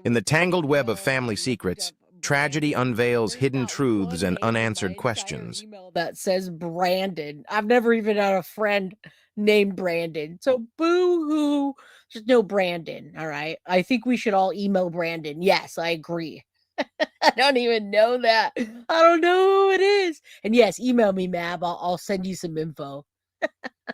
In the tangled web of family secrets, tragedy unveils hidden truths and unanswered questions. Email that says Brandon. I've never even had a friend named Brandon. So boo hoo. Just no Brandon. All right. I think we should all email Brandon. Yes, I agree. I don't even know that. I don't know who it is. And yes, email me, Mab. I'll send you some info.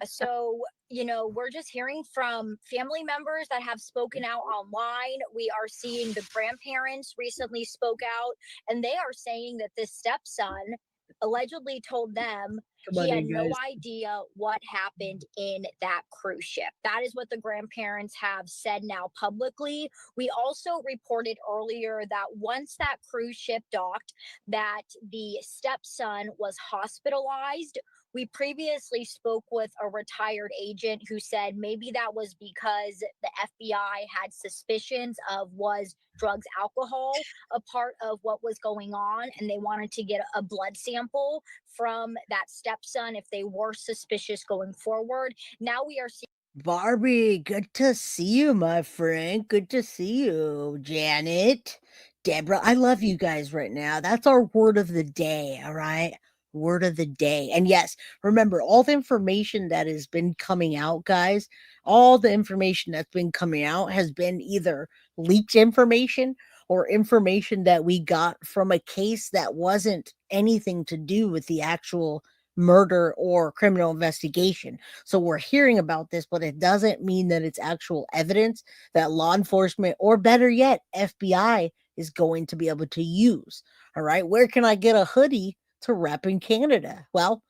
So, we're just hearing from family members that have spoken out online. We are seeing the grandparents recently spoke out, and they are saying that this stepson allegedly told them Come he on had in, no guys. idea what happened in that cruise ship. That is what the grandparents have said now publicly. We also reported earlier that once that cruise ship docked, that the stepson was hospitalized. We previously spoke with a retired agent who said maybe that was because the FBI had suspicions of was drugs, alcohol a part of what was going on, and they wanted to get a blood sample from that stepson if they were suspicious going forward. Now we are seeing Barbie, good to see you, my friend. Good to see you, Janet. Deborah, I love you guys right now. That's our word of the day, all right? Word of the day. And yes, remember all the information that has been coming out, guys, all the information that's been coming out has been either leaked information or information that we got from a case that wasn't anything to do with the actual murder or criminal investigation. So we're hearing about this, but it doesn't mean that it's actual evidence that law enforcement, or better yet, FBI is going to be able to use. All right. Where can I get a hoodie to rep in Canada? Well,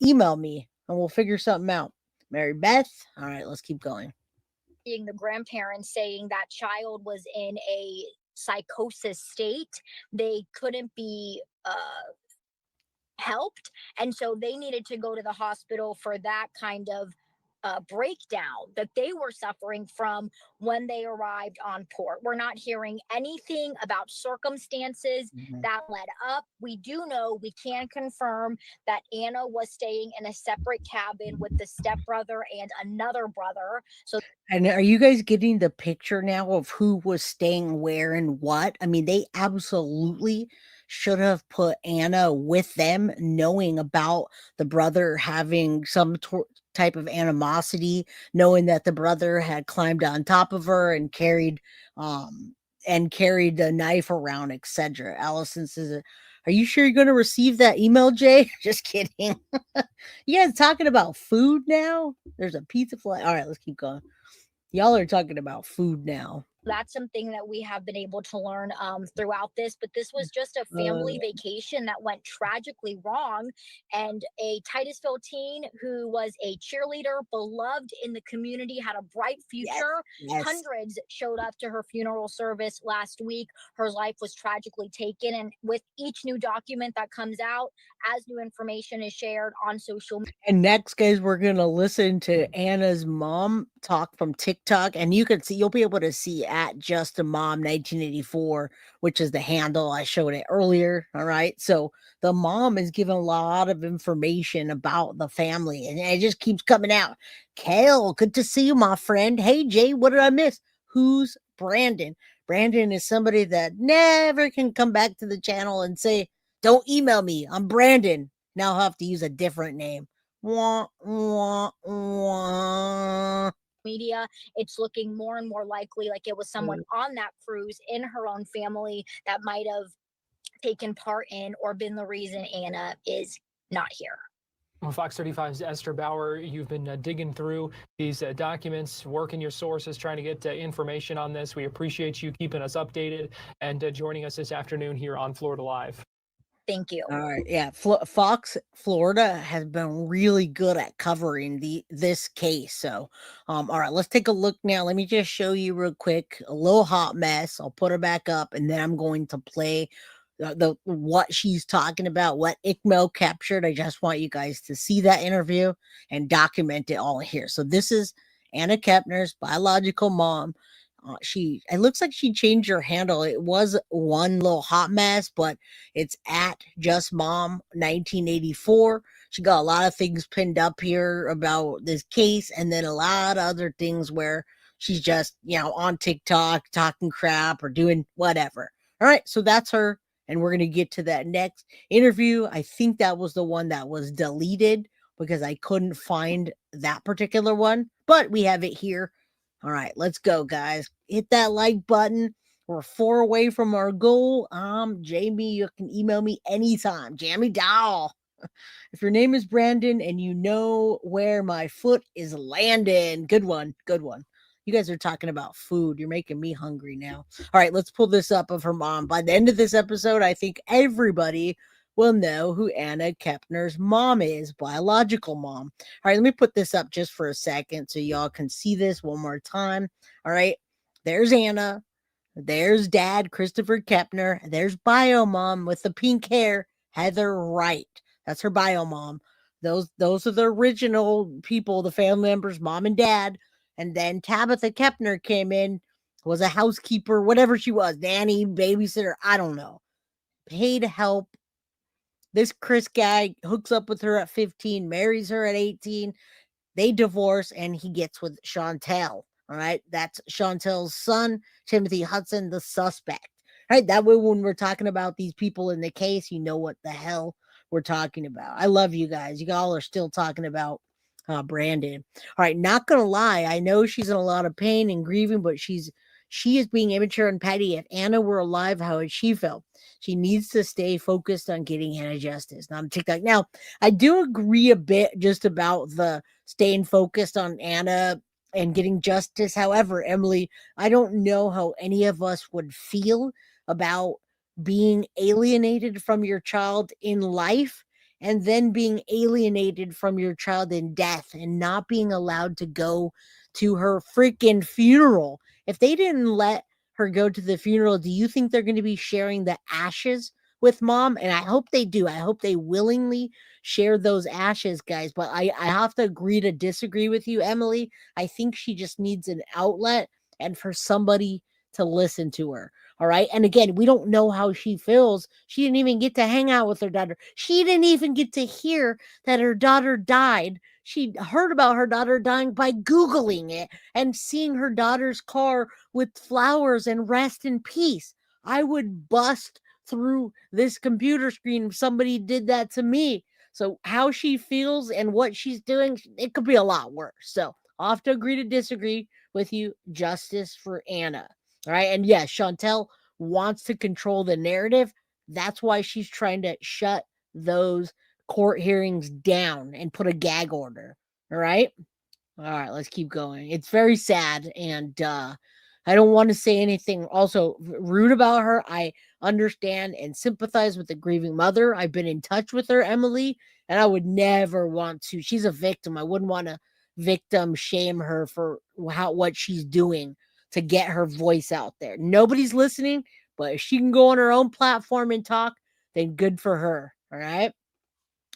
email me and we'll figure something out. Mary Beth. All right, let's keep going. the grandparents saying that child was in a psychosis state. They couldn't be helped, and so they needed to go to the hospital for that kind of breakdown that they were suffering from when they arrived on port. We're not hearing anything about circumstances that led up. We do know, we can confirm that Anna was staying in a separate cabin with the stepbrother and another brother. So And are you guys getting the picture now of who was staying where and what? I mean, they absolutely should have put Anna with them, knowing about the brother having some type of animosity, knowing that the brother had climbed on top of her um and carried the knife around, etc. Allison says, "Are you sure you're going to receive that email, Jay?" Just kidding. You guys talking about food now? There's a pizza fly. All right, let's keep going. Y'all are talking about food now. that's something that we have been able to learn throughout this. But this was just a family vacation that went tragically wrong. And a Titusville teen who was a cheerleader, beloved in the community, had a bright future. Yes. Hundreds showed up to her funeral service last week. Her life was tragically taken. And with each new document that comes out, as new information is shared on social media. And next, guys, we're gonna listen to Anna's mom talk from TikTok, and you can see, you'll be able to see at Just a Mom 1984, which is the handle. I showed it earlier. All right, so the mom is giving a lot of information about the family, and it just keeps coming out. Kale, good to see you, my friend. Hey, Jay, what did I miss? Who's Brandon? Brandon is somebody that never can come back to the channel and say, "Don't email me. I'm Brandon." Now I'll have to use a different name. Wah, wah, wah. Media, it's looking more and more likely like it was someone on that cruise in her own family that might have taken part in or been the reason Anna is not here. Well, Fox 35's Esther Bauer, you've been digging through these documents, working your sources, trying to get information on this. We appreciate you keeping us updated and joining us this afternoon here on Florida Live. Thank you. All right, yeah. Fox Florida has been really good at covering this case. So, all right, let's take a look now. Let me just show you real quick a little hot mess. I'll put her back up, and then I'm going to play the what she's talking about, what ICMO captured. I just want you guys to see that interview and document it all here. So this is Anna Kepner's biological mom. It looks like she changed her handle. It was one little hot mess, but it's at Just Mom 1984. She got a lot of things pinned up here about this case, and then a lot of other things where She's just, on TikTok talking crap or doing whatever. All right, so that's her. And we're going to get to that next interview. I think that was the one that was deleted because I couldn't find that particular one, but we have it here. All right, let's go, guys. Hit that like button. We're 4 away from our goal. Jamie, you can email me anytime. Jamie Doll. If your name is Brandon and you know where my foot is landing, good one. You guys are talking about food. You're making me hungry now. All right, let's pull this up of her mom. By the end of this episode, I think everybody will know who Anna Kepner's mom is, biological mom. All right, let me put this up just for a second so y'all can see this one more time. All right, there's Anna. There's Dad, Christopher Kepner. There's bio mom with the pink hair, Heather Wright. That's her bio mom. Those are the original people, the family members, mom and dad. And then Tabitha Kepner came in, was a housekeeper, whatever she was, nanny, babysitter, I don't know. Paid help. This Chris guy hooks up with her at 15, marries her at 18. They divorce, and he gets with Chantel. All right, that's Chantel's son, Timothy Hudson, the suspect. All right, that way when we're talking about these people in the case, you know what the hell we're talking about. I love you guys. You all are still talking about Brandon. All right, not gonna lie, I know she's in a lot of pain and grieving, but she is being immature and petty. If Anna were alive, how would she feel? She needs to stay focused on getting Anna justice, not on TikTok. Now, I do agree a bit just about the staying focused on Anna and getting justice. However, Emily, I don't know how any of us would feel about being alienated from your child in life and then being alienated from your child in death and not being allowed to go to her freaking funeral. If they didn't let her go to the funeral, do you think they're going to be sharing the ashes with mom? And I hope they do. I hope they willingly share those ashes, guys. But I have to agree to disagree with you, Emily. I think she just needs an outlet and for somebody to listen to her. All right. And again, we don't know how she feels. She didn't even get to hang out with her daughter. She didn't even get to hear that her daughter died. She heard about her daughter dying by Googling it and seeing her daughter's car with flowers and rest in peace. I would bust through this computer screen if somebody did that to me. So how she feels and what she's doing, it could be a lot worse. So I'll have to agree to disagree with you. Justice for Anna. All right. And yes, Chantel wants to control the narrative. That's why she's trying to shut those court hearings down and put a gag order. All right. All right, let's keep going. It's very sad, and I don't want to say anything also rude about her. I understand and sympathize with the grieving mother. I've been in touch with her, Emily, and I would never want to. She's a victim. I wouldn't want to victim shame her for what she's doing to get her voice out there. Nobody's listening, but if she can go on her own platform and talk, then good for her. All right.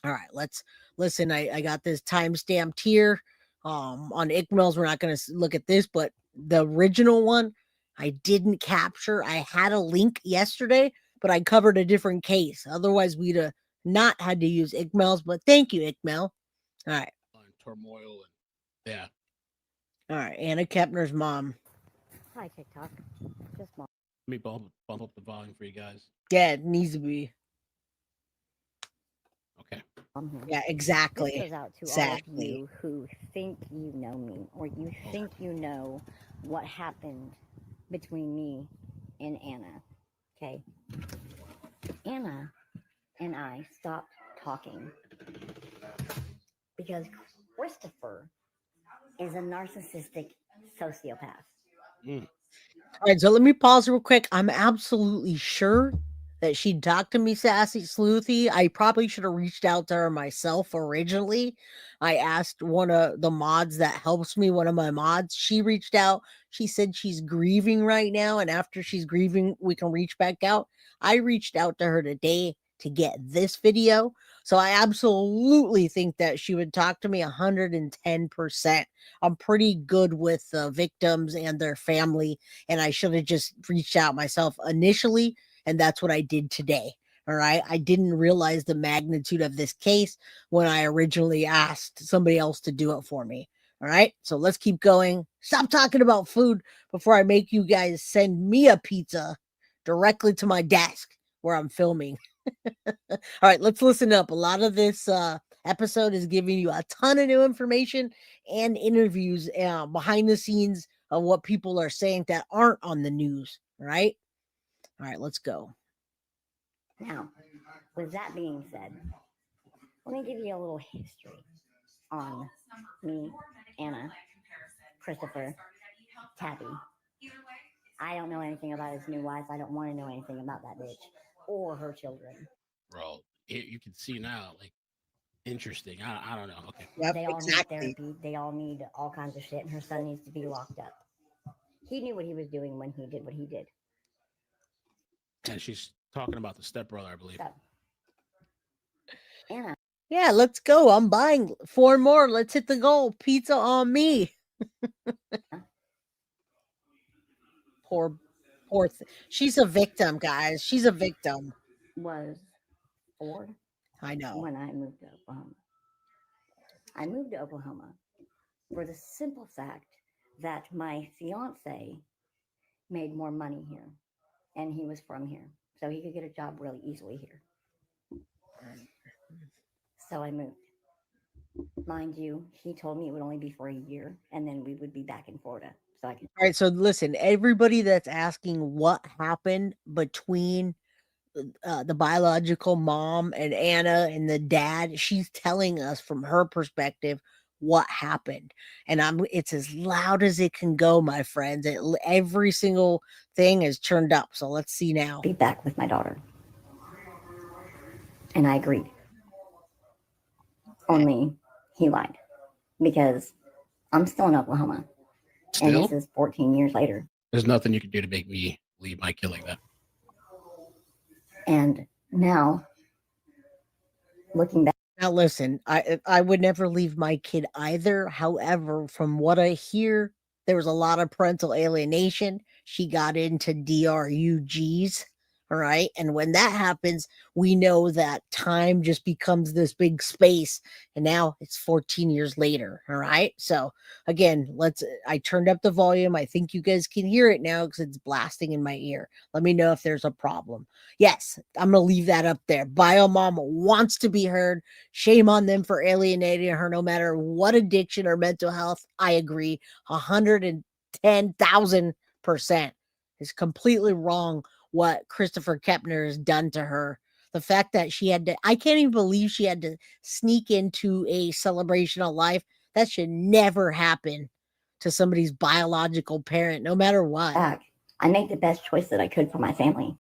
All right, let's listen. I got this time stamped here. On ICMELs, we're not going to look at this, but the original one I didn't capture. I had a link yesterday, but I covered a different case. Otherwise, we'd have not had to use ICMELs. But thank you, ICMEL. All right. Turmoil and yeah. All right, Anna Kepner's mom. Hi, TikTok. Just mom. Let me bump up the volume for you guys. Yeah, it needs to be. Okay. Yeah, exactly. This goes out to all of you who think you know me, or you think you know what happened between me and Anna. Okay. Anna and I stopped talking because Christopher is a narcissistic sociopath. All right, so let me pause real quick. I'm absolutely sure that she talked to me sassy sleuthy. I probably should have reached out to her myself originally. I asked one of the mods that helps me, one of my mods. She reached out. She said she's grieving right now, and after she's grieving, we can reach back out. I reached out to her today to get this video. So I absolutely think that she would talk to me 110%. I'm pretty good with victims and their family, and I should have just reached out myself initially. And that's what I did today. All right. I didn't realize the magnitude of this case when I originally asked somebody else to do it for me. All right. So let's keep going. Stop talking about food before I make you guys send me a pizza directly to my desk where I'm filming. All right, let's listen up. A lot of this episode is giving you a ton of new information and interviews behind the scenes of what people are saying that aren't on the news, right? All right, let's go. Now, with that being said, let me give you a little history on me, Anna, Christopher, Tabby. I don't know anything about his new wife. I don't want to know anything about that bitch or her children. Bro, you can see now, like, interesting. I don't know. Okay. Yep, They all exactly. need therapy. They all need all kinds of shit, and her son needs to be locked up. He knew what he was doing when he did what he did. And she's talking about the stepbrother, I believe. So, Anna. Yeah, let's go. I'm buying 4 more. Let's hit the goal. Pizza on me. Poor. She's a victim, guys. She's a victim. Was 4 I know. when I moved to Oklahoma. I moved to Oklahoma for the simple fact that my fiance made more money here, and he was from here, so he could get a job really easily here. So I moved. Mind you, he told me it would only be for a year, and then we would be back in Florida. So I could. All right, so listen, everybody that's asking what happened between the biological mom and Anna and the dad, she's telling us from her perspective what happened, and it's as loud as it can go, my friends. Every single thing is turned up, so let's see now. Be back with my daughter, and I agreed. Only he lied, because I'm still in Oklahoma, and Still, this is 14 years later. there's nothing you can do to make me leave my kid like that. And now, looking back, Now listen, I would never leave my kid either. However, from what I hear, there was a lot of parental alienation. She got into DRUGs. All right. And when that happens, we know that time just becomes this big space. And now it's 14 years later. All right. So again, I turned up the volume. I think you guys can hear it now because it's blasting in my ear. Let me know if there's a problem. Yes, I'm going to leave that up there. Bio mom wants to be heard. Shame on them for alienating her no matter what addiction or mental health. I agree. 110,000% is completely wrong what Christopher Kepner has done to her. The fact that I can't even believe she had to sneak into a celebration of life. That should never happen to somebody's biological parent, no matter what. I made the best choice that I could for my family.